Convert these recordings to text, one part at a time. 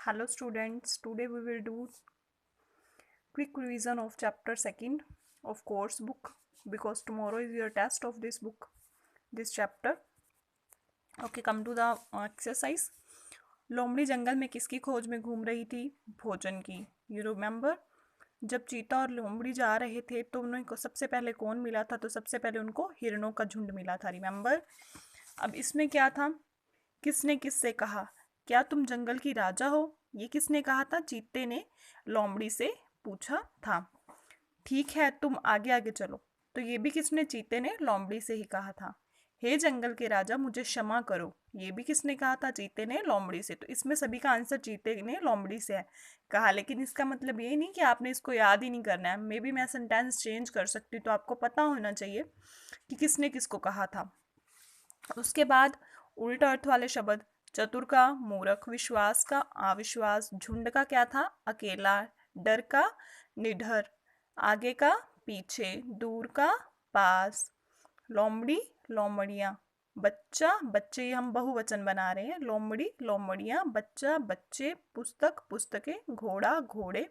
Hello students, today we will do quick revision of chapter 2nd of course book because tomorrow is your test of this book, this chapter. Okay, come to the exercise. लोमड़ी जंगल में किसकी खोज में घूम रही थी? भोजन की. You remember? जब चीता और लोमड़ी जा रहे थे तो उनको सबसे पहले कौन मिला था? तो सबसे पहले उनको हिरणों का झुंड मिला था. रिमेंबर. अब इसमें क्या था? किसने किससे कहा? क्या तुम जंगल की राजा हो? ये किसने कहा था? चीते ने लोमड़ी से पूछा था. ठीक है, तुम आगे आगे चलो. तो ये भी किसने? चीते ने लोमड़ी से ही कहा था. हे जंगल के राजा, मुझे क्षमा करो. ये भी किसने कहा था? चीते ने लोमड़ी से. तो इसमें सभी का आंसर चीते ने लोमड़ी से है कहा. लेकिन इसका मतलब ये नहीं कि आपने इसको याद ही नहीं करना है. मे बी मैं सेंटेंस चेंज कर सकती हूँ, तो आपको पता होना चाहिए कि किसने किसको कहा था. उसके बाद उल्ट अर्थ वाले शब्द. चतुर का मूर्ख, विश्वास का अविश्वास, झुंड का क्या था? अकेला, डर का निडर, आगे का पीछे, दूर का पास, लोमड़ी लोमड़ियाँ, बच्चा बच्चे, ये हम बहुवचन बना रहे हैं. लोमड़ी लोमड़ियाँ, बच्चा बच्चे, पुस्तक पुस्तकें, घोड़ा घोड़े,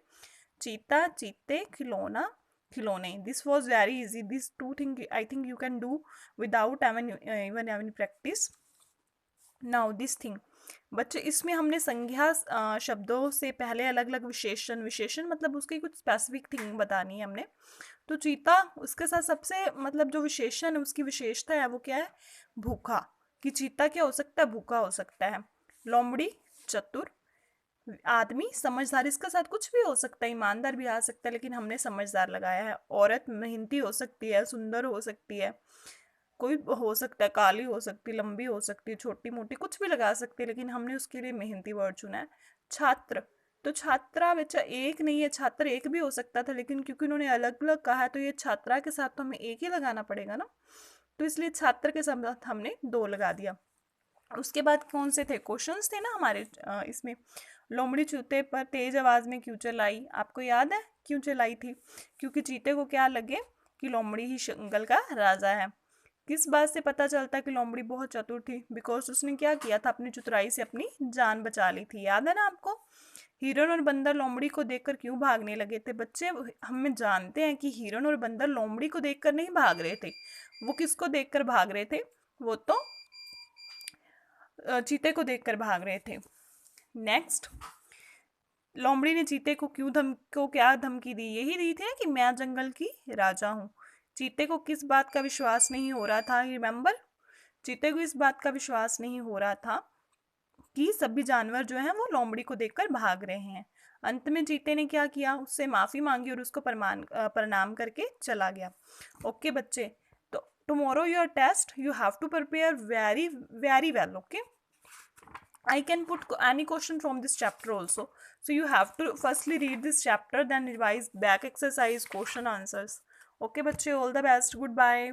चीता चीते, खिलौना खिलौने. This was very easy. This two thing I think you can do without even having practice. Now this thing. बच्चे, इसमें हमने संज्ञा शब्दों से पहले अलग अलग विशेषण. विशेषण मतलब उसकी कुछ स्पेसिफिक थिंग बतानी है हमने. तो चीता, उसके साथ सबसे मतलब जो विशेषण है, उसकी विशेषता है वो क्या है? भूखा. कि चीता क्या हो सकता है? भूखा हो सकता है. लोमड़ी चतुर, आदमी समझदार. इसके साथ कुछ भी हो सकता है, ईमानदार भी आ सकता है, लेकिन हमने समझदार लगाया है. औरत मेहनती हो सकती है, सुंदर हो सकती है, कोई हो सकता है, काली हो सकती है, लंबी हो सकती है, छोटी मोटी, कुछ भी लगा सकती है, लेकिन हमने उसके लिए मेहनती वर्ड चुना है. छात्र, तो छात्रा बच्चा एक नहीं है, छात्र एक भी हो सकता था, लेकिन क्योंकि उन्होंने अलग अलग कहा है तो ये छात्रा के साथ तो हमें एक ही लगाना पड़ेगा ना. तो इसलिए छात्र के साथ हमने 2 लगा दिया. उसके बाद कौन से थे? क्वेश्चंस थे ना हमारे इसमें. लोमड़ी चूते पर तेज आवाज में क्यों चिल्लाई? आपको याद है क्यों चिल्लाई थी? क्योंकि चीते को क्या लगे कि लोमड़ी ही जंगल का राजा है. किस बात से पता चलता है कि लोमड़ी बहुत चतुर थी? बिकॉज उसने क्या किया था? अपनी चतुराई से अपनी जान बचा ली थी. याद है ना आपको? हिरण और बंदर लोमड़ी को देखकर क्यों भागने लगे थे? बच्चे, हम जानते हैं कि हिरण और बंदर लोमड़ी को देखकर नहीं भाग रहे थे. वो किसको देखकर भाग रहे थे? वो तो चीते को देखकर भाग रहे थे. नेक्स्ट, लोमड़ी ने चीते को क्या धमकी दी? यही दी थी कि मैं जंगल की राजा हूँ. चीते को किस बात का विश्वास नहीं हो रहा था? रिमेंबर, चीते को इस बात का विश्वास नहीं हो रहा था कि सभी जानवर जो हैं वो लोमड़ी को देखकर भाग रहे हैं. अंत में चीते ने क्या किया? उससे माफी मांगी और उसको प्रणाम करके चला गया. ओके बच्चे, तो tomorrow your test, you have to prepare very very well. Okay, I can put any question from this chapter also. So you have to firstly read this chapter, then revise back exercise, question answers. Okay, बच्चे, all the best. Goodbye.